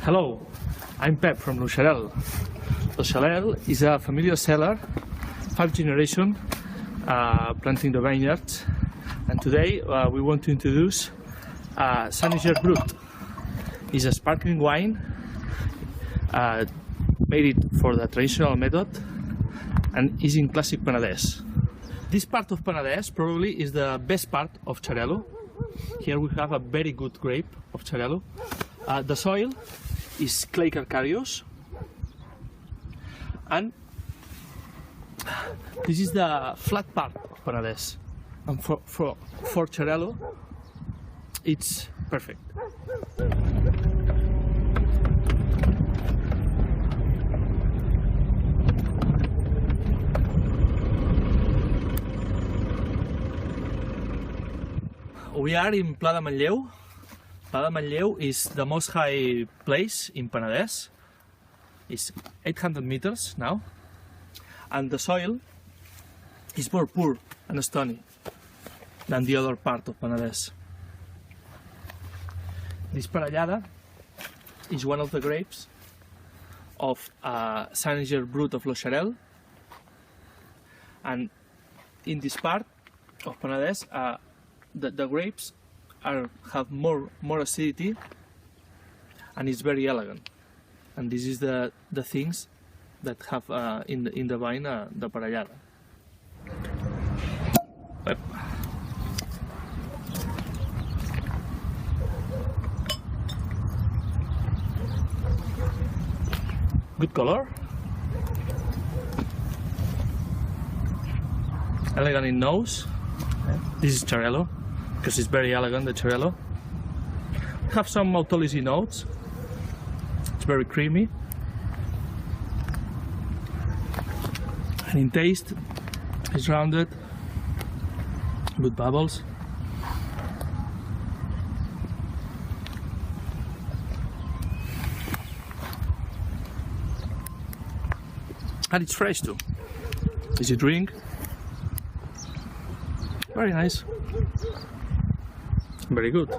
Hello, I'm Pep from Loxarel. Loxarel is a familiar cellar, 5th generation, planting the vineyards, and today we want to introduce Saniger Brut. It's a sparkling wine made it for the traditional method and is in Clàssic Penedès. This part of Penedès probably is the best part of Xarel·lo. Here we have a very good grape of Xarel·lo. The soil is clay calcareous, and this is the flat part of Penedès. And for Xarel·lo, it's perfect. We are in Pla de Manlleu. Pla de Manlleu is the most high place in Penedès. It's 800 meters now, and the soil is more poor and stony than the other part of Penedès. This parellada is one of the grapes of Saniger Brut of Loxarel, and in this part of Penedès the grapes have more acidity, and it's very elegant. And this is the things that have in the vine the parellada. Good color, elegant in nose. This is Xarel·lo, because it's very elegant, the Xarel·lo. Have some maltolisi notes. It's very creamy. And in taste, it's rounded, good bubbles. And it's fresh too. Easy drink. Very nice. Very good.